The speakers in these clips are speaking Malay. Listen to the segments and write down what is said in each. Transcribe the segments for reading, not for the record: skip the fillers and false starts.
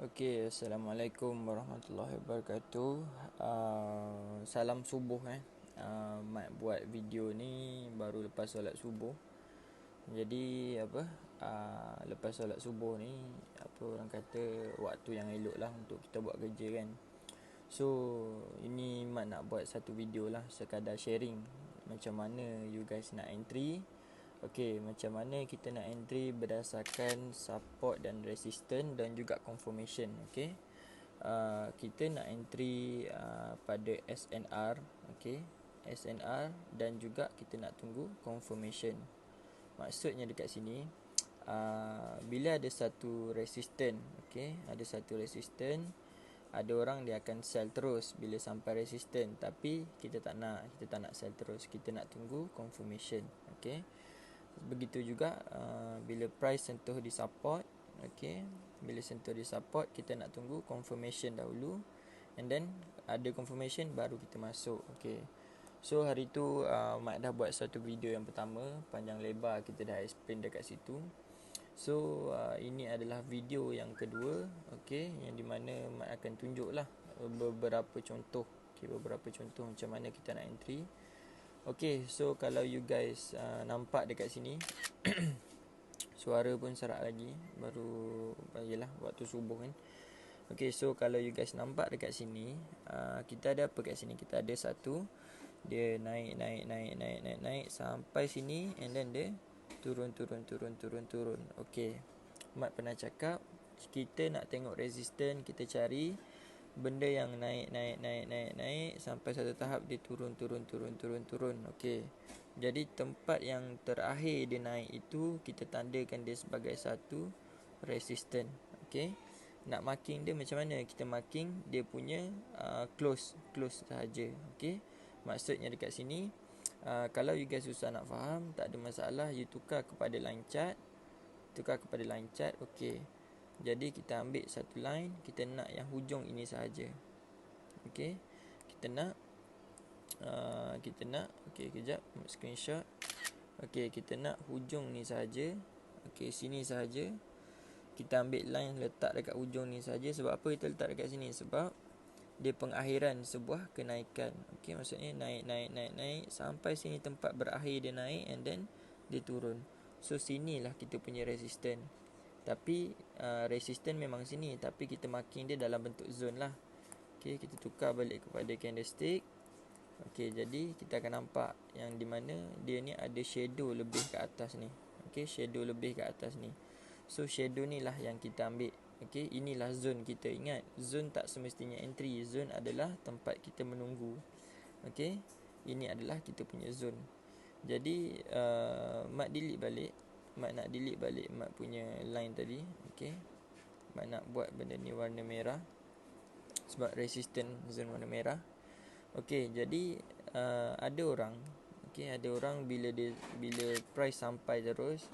Okey, Assalamualaikum warahmatullahi wabarakatuh. Salam subuh Mat buat video ni baru lepas solat subuh. Jadi lepas solat subuh ni orang kata waktu yang elok lah untuk kita buat kerja kan. So, ini Mat nak buat satu video lah sekadar sharing macam mana you guys nak entry. Okey, macam mana kita nak entry berdasarkan support dan resistance dan juga confirmation. Okey, kita nak entry pada SNR. Okey, SNR dan juga kita nak tunggu confirmation. Maksudnya dekat sini, bila ada satu resistance, okey, ada satu resistance, ada orang dia akan sell terus bila sampai resistance, tapi kita tak nak sell terus, kita nak tunggu confirmation. Okey, begitu juga bila price sentuh di support. Okey, bila sentuh di support kita nak tunggu confirmation dahulu, and then ada confirmation baru kita masuk. Okey, so hari tu Mat dah buat satu video yang pertama, panjang lebar kita dah explain dekat situ. So ini adalah video yang kedua. Okey, yang di mana Mat akan tunjuklah beberapa contoh. Okey, beberapa contoh macam mana kita nak entry. Okay, so kalau you guys nampak dekat sini suara pun serak lagi, baru yalah waktu subuh kan. Okay, so kalau you guys nampak dekat sini, kita ada apa kat sini? Kita ada satu, dia naik sampai sini, and then dia turun. Okay, Mat pernah cakap kita nak tengok resistance, kita cari benda yang naik sampai satu tahap dia turun. Okey. Jadi tempat yang terakhir dia naik itu kita tandakan dia sebagai satu resistance. Okey. Nak marking dia macam mana? Kita marking dia punya close sahaja. Okey. Maksudnya dekat sini, kalau you guys susah nak faham, tak ada masalah, you tukar kepada line chart. Okey. Jadi kita ambil satu line, kita nak yang hujung ini sahaja. Okey, kita nak okey, kejap screenshot. Okey, kita nak hujung ni sahaja. Okey, sini sahaja. Kita ambil line letak dekat hujung ni sahaja. Sebab apa kita letak dekat sini? Sebab dia pengakhiran sebuah kenaikan. Okey, maksudnya naik sampai sini tempat berakhir dia naik, and then dia turun. So sinilah kita punya resistance. Tapi resistance memang sini, tapi kita marking dia dalam bentuk zone lah. Okey, kita tukar balik kepada candlestick. Okey, jadi kita akan nampak yang di mana dia ni ada shadow lebih ke atas ni. Okey, shadow lebih ke atas ni. So shadow ni lah yang kita ambil. Okey, inilah zone kita. Ingat, zone tak semestinya entry. Zone adalah tempat kita menunggu. Okey, ini adalah kita punya zone. Jadi Mat nak delete balik Mat punya line tadi. Okey, Mat nak buat benda ni warna merah sebab resistance zone warna merah. Okey, jadi ada orang bila price sampai terus,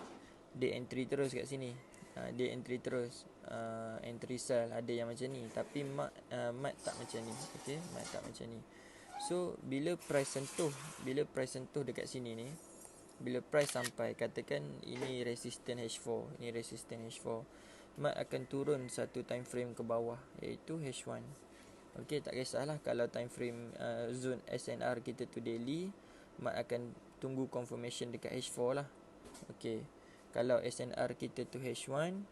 dia entry terus kat sini. Dia entry terus, entry sell, ada yang macam ni. Tapi Mat tak macam ni. Okey, Mat tak macam ni. So bila price sentuh dekat sini ni, bila price sampai, katakan ini resistance H4, Mat akan turun satu time frame ke bawah, iaitu H1. Okey, tak kisahlah kalau time frame zone SNR kita tu daily, Mat akan tunggu confirmation dekat H4 lah. Okey, kalau SNR kita tu H1,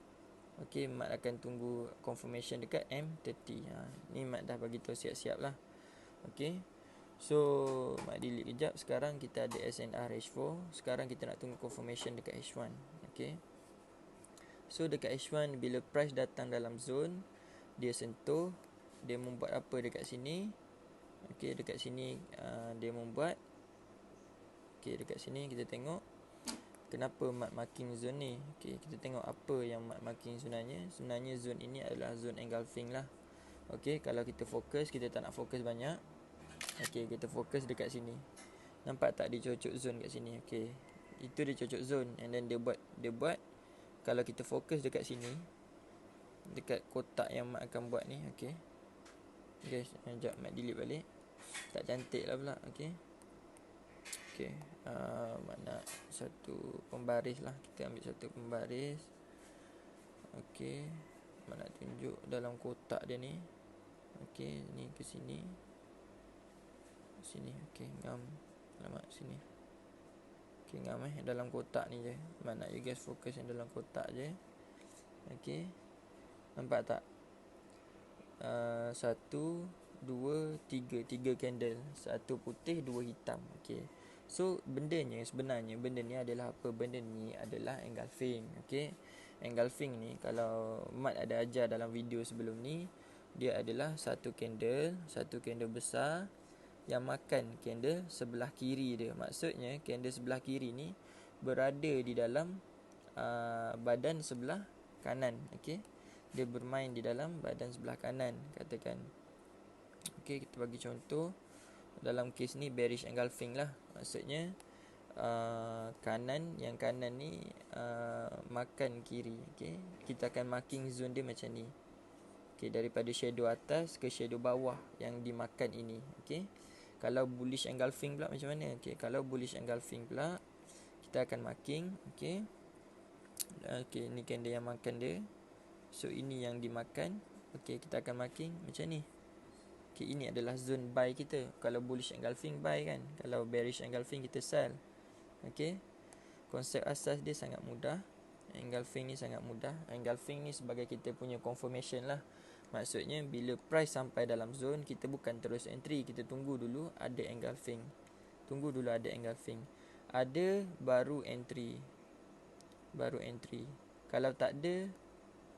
okey, Mat akan tunggu confirmation dekat M30. Ni Mat dah bagi tahu siap-siap lah. Okey, so Mat delete kejap. Sekarang kita ada SNR H4. Sekarang kita nak tunggu confirmation dekat H1. Okey, so dekat H1, bila price datang dalam zone, dia sentuh, dia membuat apa dekat sini? Okey, dekat sini dia membuat, okey, dekat sini kita tengok kenapa Mat marking zone ni. Okey, kita tengok apa yang Mat marking sebenarnya. Sebenarnya zone ini adalah zone engulfing lah. Okey, kalau kita fokus, kita tak nak fokus banyak. Okey, kita fokus dekat sini. Nampak tak dia cocok zone kat sini? Okey, itu dia cocok zone, and then dia buat kalau kita fokus dekat sini, dekat kotak yang Mat akan buat ni. Okey, guys, sekejap Mat delete balik. Tak cantik lah pula. Okey, Mat nak satu pembaris lah. Kita ambil satu pembaris. Okey, Mat nak tunjuk dalam kotak dia ni. Okey, ni ke sini. Sini, okey, ngam. Alamak, sini. Okey, ngam dalam kotak ni je. Mat nak you guys fokus yang dalam kotak je. Okey. Nampak tak? 1, 2, 3. 3 candle. 1 putih, 2 hitam. Okey. So, benda ni adalah apa? Benda ni adalah engulfing. Okey. Engulfing ni, kalau Mat ada ajar dalam video sebelum ni, dia adalah satu candle besar yang makan candle sebelah kiri dia. Maksudnya, candle sebelah kiri ni berada di dalam badan sebelah kanan. Okey. Dia bermain di dalam badan sebelah kanan, katakan. Okey, kita bagi contoh. Dalam kes ni bearish engulfing lah. Maksudnya yang kanan ni makan kiri. Okey, kita akan marking zone dia macam ni. Okey, daripada shadow atas ke shadow bawah yang dimakan ini. Okey, kalau bullish engulfing pula macam mana? Okey, kalau bullish engulfing pula, kita akan marking. Okey, ni candle yang makan dia. So, ini yang dimakan. Okey, kita akan marking macam ni. Okey, ini adalah zone buy kita. Kalau bullish engulfing, buy kan. Kalau bearish engulfing, kita sell. Okey, konsep asas dia sangat mudah. Engulfing ni sangat mudah. Engulfing ni sebagai kita punya confirmation lah. Maksudnya, bila price sampai dalam zone, kita bukan terus entry. Kita tunggu dulu ada engulfing. Ada, baru entry. Kalau tak ada,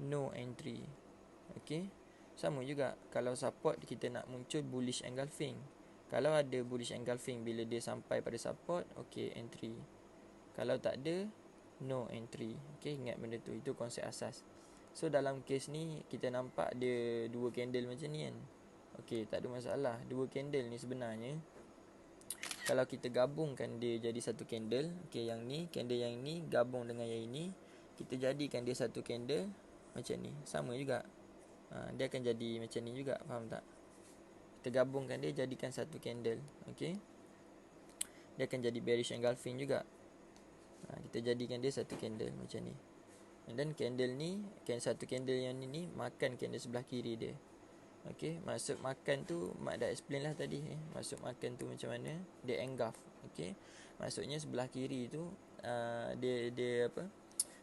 no entry. Okey, sama juga. Kalau support, kita nak muncul bullish engulfing. Kalau ada bullish engulfing, bila dia sampai pada support, okey, entry. Kalau tak ada, no entry. Okey, ingat benda tu. Itu konsep asas. So, dalam kes ni, kita nampak dia 2 candle macam ni kan. Okey, tak ada masalah. 2 candle ni sebenarnya, kalau kita gabungkan dia jadi satu candle. Okey, candle yang ni gabung dengan yang ini, kita jadikan dia satu candle macam ni. Sama juga. Dia akan jadi macam ni juga. Faham tak? Kita gabungkan dia, jadikan satu candle. Okey, dia akan jadi bearish engulfing juga. Kita jadikan dia satu candle macam ni. Dan candle ni, satu candle yang ni makan candle sebelah kiri dia. Okey, maksud makan tu Mak dah explain lah tadi. Maksud makan tu macam mana? Dia engulf. Okey, maksudnya sebelah kiri tu dia apa?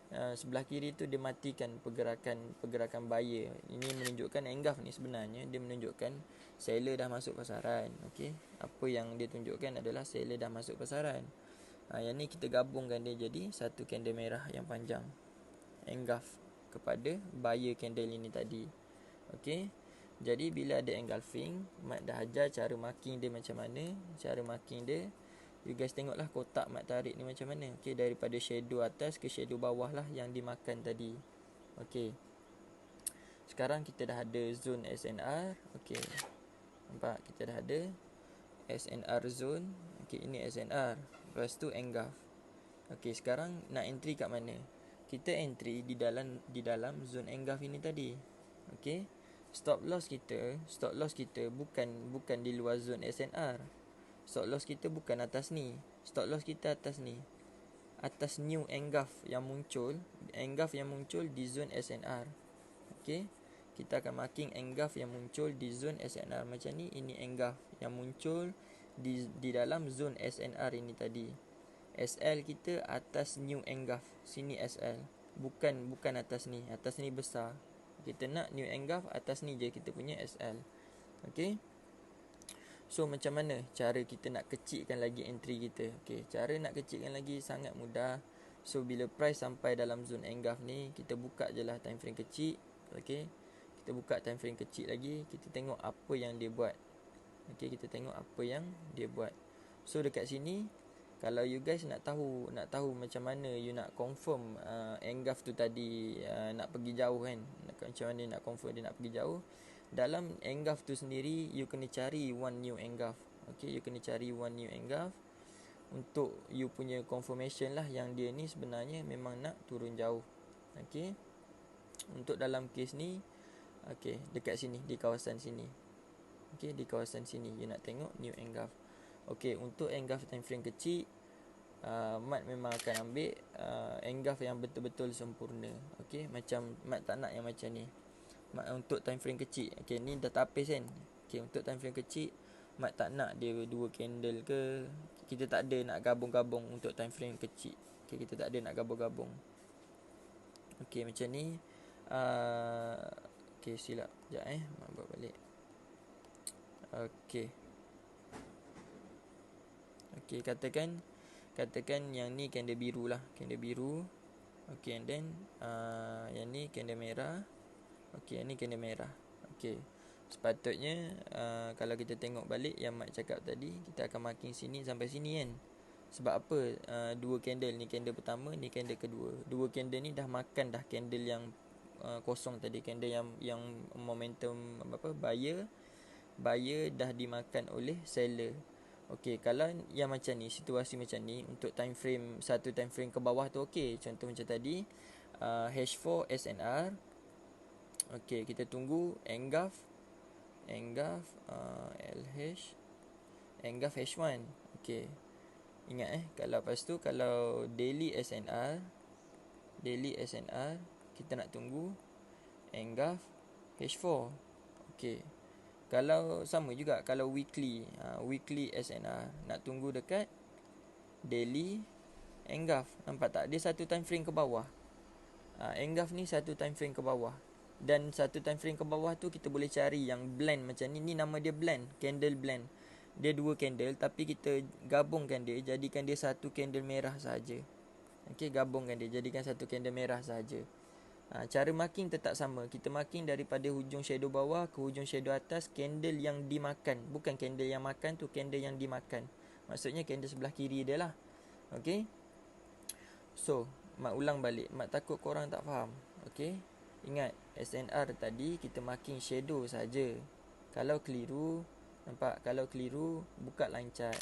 Sebelah kiri tu dia matikan pergerakan buyer. Ini menunjukkan engulf ni sebenarnya dia menunjukkan seller dah masuk pasaran. Okey, apa yang dia tunjukkan adalah seller dah masuk pasaran. Yang ni kita gabungkan dia jadi satu candle merah yang panjang, engulf kepada buyer candle ini tadi. Okey, jadi bila ada engulfing, Mat dah ajar cara marking dia macam mana. Cara marking dia, you guys tengoklah kotak Mat tarik ni macam mana. Okey, daripada shadow atas ke shadow bawah lah yang dimakan tadi. Okey, sekarang kita dah ada zone SNR. Okey, nampak kita dah ada SNR zone. Okey, ini SNR. Lepas tu engulf. Okey, sekarang nak entry kat mana? Kita entry di dalam zone engulf ini tadi. Okey, stop loss kita bukan di luar zone SNR. Stop loss kita bukan atas ni. Stop loss kita atas ni. Atas new engulf yang muncul di zone SNR. Okey, kita akan marking engulf yang muncul di zone SNR macam ni. Ini engulf yang muncul di dalam zone SNR ini tadi. SL kita atas new engulf. Sini SL. Bukan atas ni. Atas ni besar. Kita nak new engulf, atas ni je kita punya SL. Okey. So, macam mana cara kita nak kecilkan lagi entry kita? Okey, cara nak kecilkan lagi sangat mudah. So, bila price sampai dalam zone engulf ni, kita buka je lah time frame kecil. Okey, kita buka time frame kecil lagi. Kita tengok apa yang dia buat. Okey, kita tengok apa yang dia buat. So, dekat sini, kalau you guys nak tahu macam mana you nak confirm engulf tu tadi nak pergi jauh kan, macam mana nak confirm dia nak pergi jauh, dalam engulf tu sendiri you kena cari one new engulf. Okay, you kena cari one new engulf untuk you punya confirmation lah yang dia ni sebenarnya memang nak turun jauh. Okay, untuk dalam kes ni, okay, dekat sini, di kawasan sini. Okay, di kawasan sini you nak tengok new engulf. Okey, untuk engulf time frame kecil, Mat memang akan ambil engulf yang betul-betul sempurna. Okey, macam Mat tak nak yang macam ni. untuk time frame kecil. Okay, ni dah tapis kan. Okay, untuk time frame kecil, Mat tak nak dia 2 candle ke. Kita tak ada nak gabung-gabung untuk time frame kecil. Okay, kita tak ada nak gabung-gabung. Okay, macam ni. Okay, silap. Sekejap Mak buat balik. Okay. Okay, katakan yang ni candle biru lah. Candle biru. Okay, and then yang ni candle merah. Okay, yang ni candle merah. Okay, sepatutnya kalau kita tengok balik yang Mak cakap tadi, kita akan marking sini sampai sini kan. Sebab apa? Dua candle ni, candle pertama, ni candle kedua. Dua candle ni dah makan dah candle yang kosong tadi, candle yang momentum apa, buyer dah dimakan oleh seller. Okey, kalau yang macam ni, situasi macam ni, untuk time frame, satu time frame ke bawah tu okey. Contoh macam tadi, H4 SNR. Okey, kita tunggu Engulf LH Engulf H1. Okey. Ingat kalau lepas tu kalau daily SNR kita nak tunggu Engulf H4. Okey. Kalau sama juga kalau weekly SNR nak tunggu dekat daily Engulf. Nampak tak? Dia satu time frame ke bawah. Engulf ni satu time frame ke bawah. Dan satu time frame ke bawah tu kita boleh cari yang blend macam ni. Ni nama dia blend, candle blend. Dia dua candle tapi kita gabungkan dia, jadikan dia satu candle merah saja. Okey, gabungkan dia, jadikan satu candle merah saja. Cara marking tetap sama. Kita marking daripada hujung shadow bawah ke hujung shadow atas, candle yang dimakan. Bukan candle yang makan tu, candle yang dimakan. Maksudnya candle sebelah kiri dia lah. Okey. So, Mak ulang balik. Mak takut korang tak faham. Okey. Ingat, SNR tadi kita marking shadow saja. Kalau keliru, nampak? Kalau keliru, buka line chart.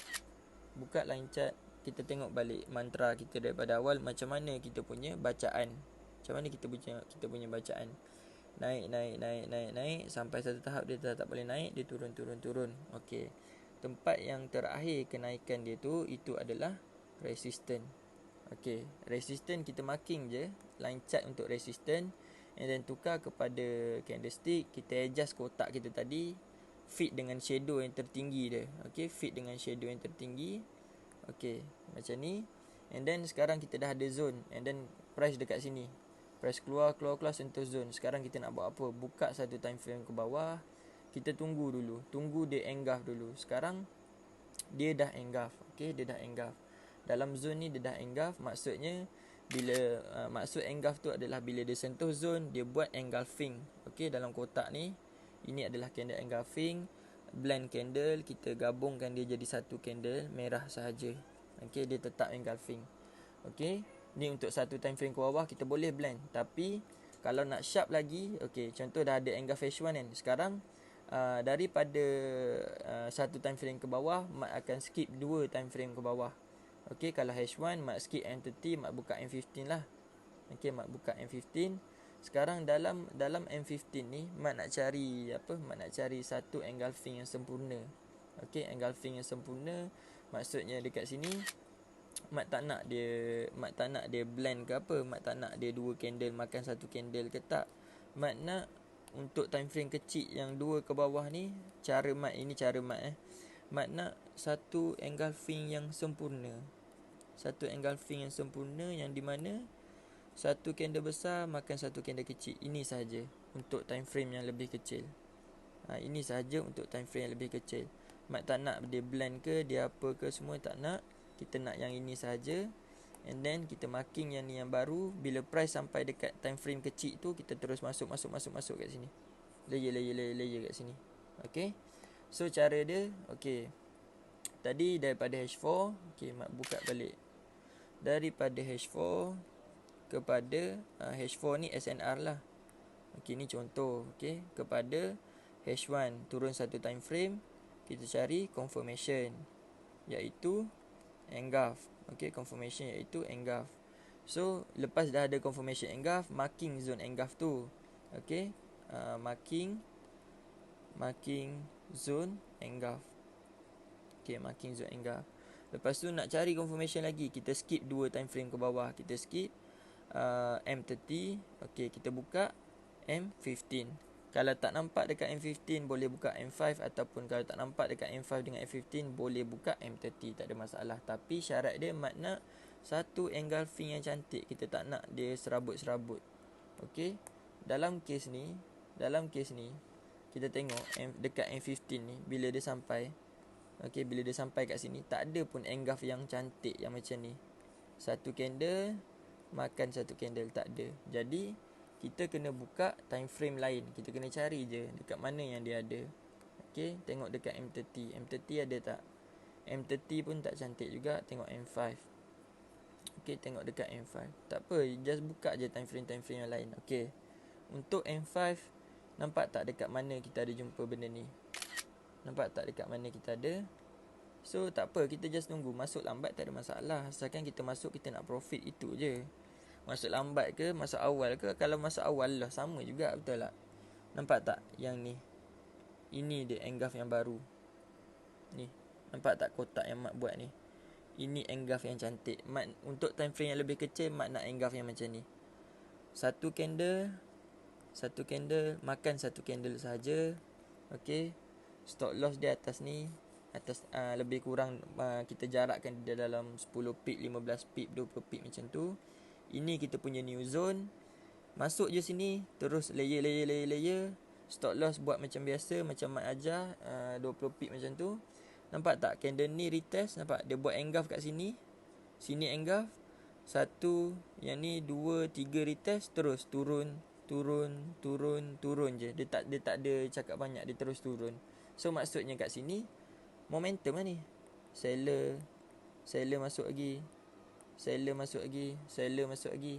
Buka line chart, kita tengok balik mantra kita daripada awal. Macam mana kita punya bacaan. Macam mana kita punya bacaan. Naik sampai satu tahap dia tak boleh naik, dia turun. Okey. Tempat yang terakhir kenaikan dia tu, itu adalah resistance. Okey, resistance kita marking je line chart untuk resistance, and then tukar kepada candlestick. Kita adjust kotak kita tadi fit dengan shadow yang tertinggi dia. Okey, fit dengan shadow yang tertinggi. Okey, macam ni. And then sekarang kita dah ada zone, and then price dekat sini. Price keluar sentuh zone. Sekarang kita nak buat apa? Buka satu time frame ke bawah. Kita tunggu dulu. Tunggu dia engulf dulu. Sekarang dia dah engulf. Okey, dia dah engulf. Dalam zone ni dia dah engulf. Maksudnya bila maksud engulf tu adalah bila dia sentuh zone, dia buat engulfing. Okey, dalam kotak ni ini adalah candle engulfing. Blend candle, kita gabungkan dia jadi satu candle merah sahaja. Okey, dia tetap engulfing. Okey, ni untuk satu time frame ke bawah kita boleh blend. Tapi kalau nak sharp lagi, okey, contoh dah ada engulf H1 kan. Sekarang daripada satu time frame ke bawah, Mak akan skip dua time frame ke bawah. Okey, kalau H1 Mak skip M30, Mak buka M15 lah. Okey, Mak buka M15. Sekarang dalam M15 ni Mak nak cari apa? Mak nak cari satu engulfing yang sempurna. Okey, engulfing yang sempurna maksudnya dekat sini Mak tak nak dia blend ke apa. Mak tak nak dia dua candle makan satu candle ke tak. Mak nak untuk time frame kecil yang dua ke bawah ni, cara Mak Mak nak satu engulfing yang sempurna. Satu engulfing yang sempurna yang di mana satu candle besar makan satu candle kecil. Ini sahaja untuk time frame yang lebih kecil. Ini sahaja untuk time frame yang lebih kecil. Mak tak nak dia blend ke, dia apa ke, semua tak nak. Kita nak yang ini sahaja. And then kita marking yang ni yang baru. Bila price sampai dekat time frame kecil tu, kita terus masuk kat sini. Layer kat sini. Okay. So cara dia, okay. Tadi daripada H4, okay, Mak buka balik. Daripada H4 kepada H4 ni SNR lah. Okay, ni contoh. Okay, kepada H1 turun satu time frame, kita cari confirmation, iaitu engulf. Okay, confirmation iaitu engulf. So lepas dah ada confirmation engulf, marking zone engulf tu. Okay, marking zone engulf. Okay, marking zone engulf. Lepas tu nak cari confirmation lagi, kita skip dua time frame ke bawah. Kita skip M30. Okay, kita buka M15. Kalau tak nampak dekat M15 boleh buka M5, ataupun kalau tak nampak dekat M5 dengan M15 boleh buka M30, tak ada masalah. Tapi syarat dia mat nak satu engulfing yang cantik, kita tak nak dia serabut-serabut. Okey. Dalam kes ni kita tengok dekat M15 ni bila dia sampai, okey, bila dia sampai kat sini tak ada pun engulf yang cantik yang macam ni. Satu candle makan satu candle, tak ada. Jadi kita kena buka time frame lain. Kita kena cari je dekat mana yang dia ada. Okey, tengok dekat M30. M30 ada tak? M30 pun tak cantik juga. Tengok M5. Okey, tengok dekat M5. Tak apa, just buka je time frame yang lain. Okey. Untuk M5, nampak tak dekat mana kita ada jumpa benda ni? Nampak tak dekat mana kita ada? So tak apa, kita just tunggu. Masuk lambat tak ada masalah. Asalkan kita masuk, kita nak profit, itu je. Masuk lambat ke, masuk awal ke? Kalau masuk awal lah, sama juga, betul tak? Nampak tak yang ni? Ini dia engulf yang baru. Ni, nampak tak kotak yang Mat buat ni? Ini engulf yang cantik. Mat, untuk time frame yang lebih kecil, Mat nak engulf yang macam ni. Satu candle makan satu candle saja. Okey. Stop loss dia atas ni. Atas lebih kurang kita jarakkan dia dalam 10 pip, 15 pip, 20 pip macam tu. Ini kita punya new zone. Masuk je sini, terus layer. Stop loss buat macam biasa, macam Mat ajar, 20 pip macam tu. Nampak tak candle ni retest? Nampak dia buat engulf kat sini. Sini engulf. Satu, yang ni 2, 3 retest, terus turun je. Dia tak ada cakap banyak, dia terus turun. So maksudnya kat sini momentum lah ni. Seller masuk lagi. Seller masuk lagi.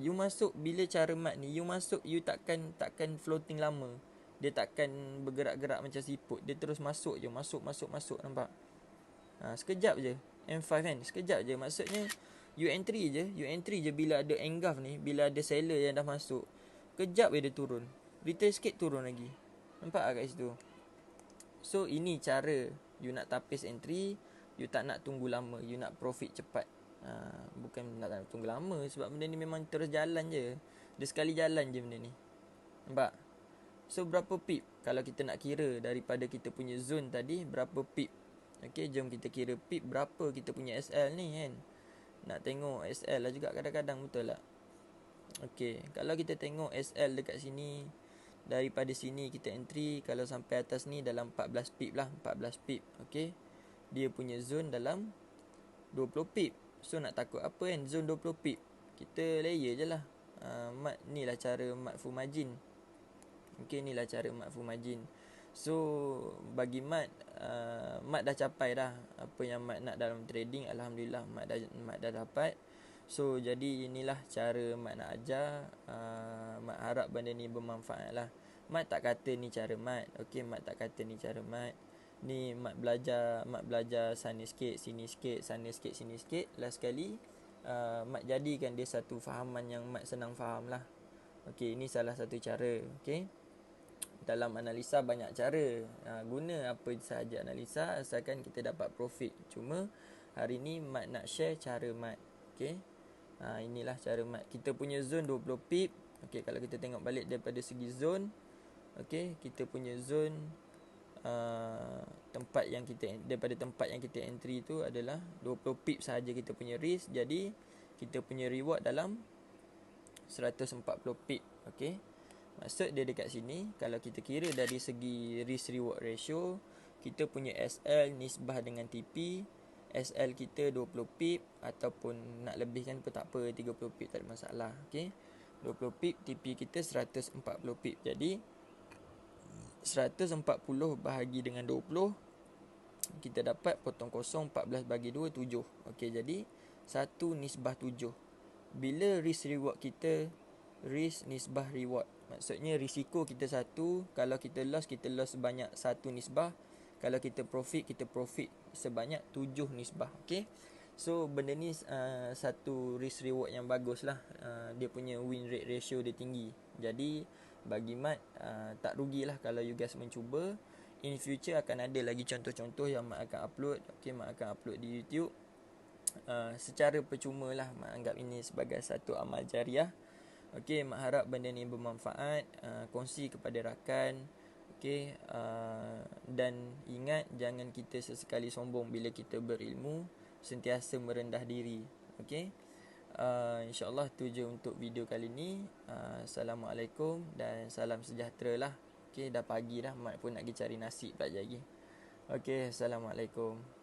You masuk bila cara Mat ni, you masuk, you takkan floating lama. Dia takkan bergerak-gerak macam siput. Dia terus masuk je, masuk, nampak? Sekejap je. M5 kan, sekejap je. Maksudnya you entry je bila ada engulf ni, bila ada seller yang dah masuk. Kejap je dia turun. Retail sikit turun lagi. Nampak tak kat situ? So ini cara you nak tapis entry. You tak nak tunggu lama, you nak profit cepat. Bukan nak tunggu lama, sebab benda ni memang terus jalan je. Dia sekali jalan je benda ni. Nampak? So berapa pip? Kalau kita nak kira daripada kita punya zone tadi, berapa pip? Okay, jom kita kira pip berapa kita punya SL ni kan. Nak tengok SL lah juga kadang-kadang, betul tak? Okay, kalau kita tengok SL dekat sini, daripada sini kita entry, kalau sampai atas ni dalam 14 pip lah, 14 pip. Okay, dia punya zone dalam 20 pip. So nak takut apa kan, zone 20 pip, kita layer je lah. Mat, ni lah cara Mat full margin. Okay, ni lah cara Mat full margin. So bagi Mat, Mat dah capai dah apa yang Mat nak dalam trading. Alhamdulillah Mat dah dapat. So jadi inilah cara Mat nak ajar. Mat harap benda ni bermanfaat lah. Mat tak kata ni cara Mat. Okay, Mat tak kata ni cara Mat. Ni Mat belajar sana sikit, sini sikit, sana sikit, sini sikit. Last sekali Mat jadikan dia satu fahaman yang Mat senang faham lah. Okay, ini salah satu cara. Okay, dalam analisa banyak cara. Guna apa sahaja analisa, asalkan kita dapat profit. Cuma hari ni Mat nak share cara Mat. Okay, inilah cara Mat. Kita punya zone 20 pip. Okay, kalau kita tengok balik daripada segi zone, okay, kita punya zone daripada tempat yang kita entry tu adalah 20 pip sahaja kita punya risk. Jadi kita punya reward dalam 140 pip. Okay, maksud dia dekat sini, kalau kita kira dari segi risk reward ratio, kita punya SL nisbah dengan TP, SL kita 20 pip, ataupun nak lebihkan pun tak apa, 30 pip tak ada masalah. Okay, 20 pip, TP kita 140 pip. Jadi 140 bahagi dengan 20, kita dapat potong kosong, 14 bagi 2, 7. Okey, jadi 1 nisbah 7. Bila risk reward kita, risk nisbah reward, maksudnya risiko kita 1, kalau kita loss sebanyak 1 nisbah. Kalau kita profit sebanyak 7 nisbah. Okey, so benda ni satu risk reward yang bagus lah. Dia punya win rate ratio dia tinggi. Jadi bagi Mat, tak rugilah kalau you guys mencuba. In future akan ada lagi contoh-contoh yang Mat akan upload. Okay, Mat akan upload di YouTube secara percuma lah. Mat anggap ini sebagai satu amal jariah. Okey, mak harap benda ni bermanfaat. Kongsi kepada rakan. Okey, dan ingat, jangan kita sesekali sombong bila kita berilmu, sentiasa merendah diri. Okey, InsyaAllah tu je untuk video kali ni. Assalamualaikum dan salam sejahtera lah. Okey, dah pagi dah, mak pun nak pergi cari nasi pula lagi. Okey, Assalamualaikum.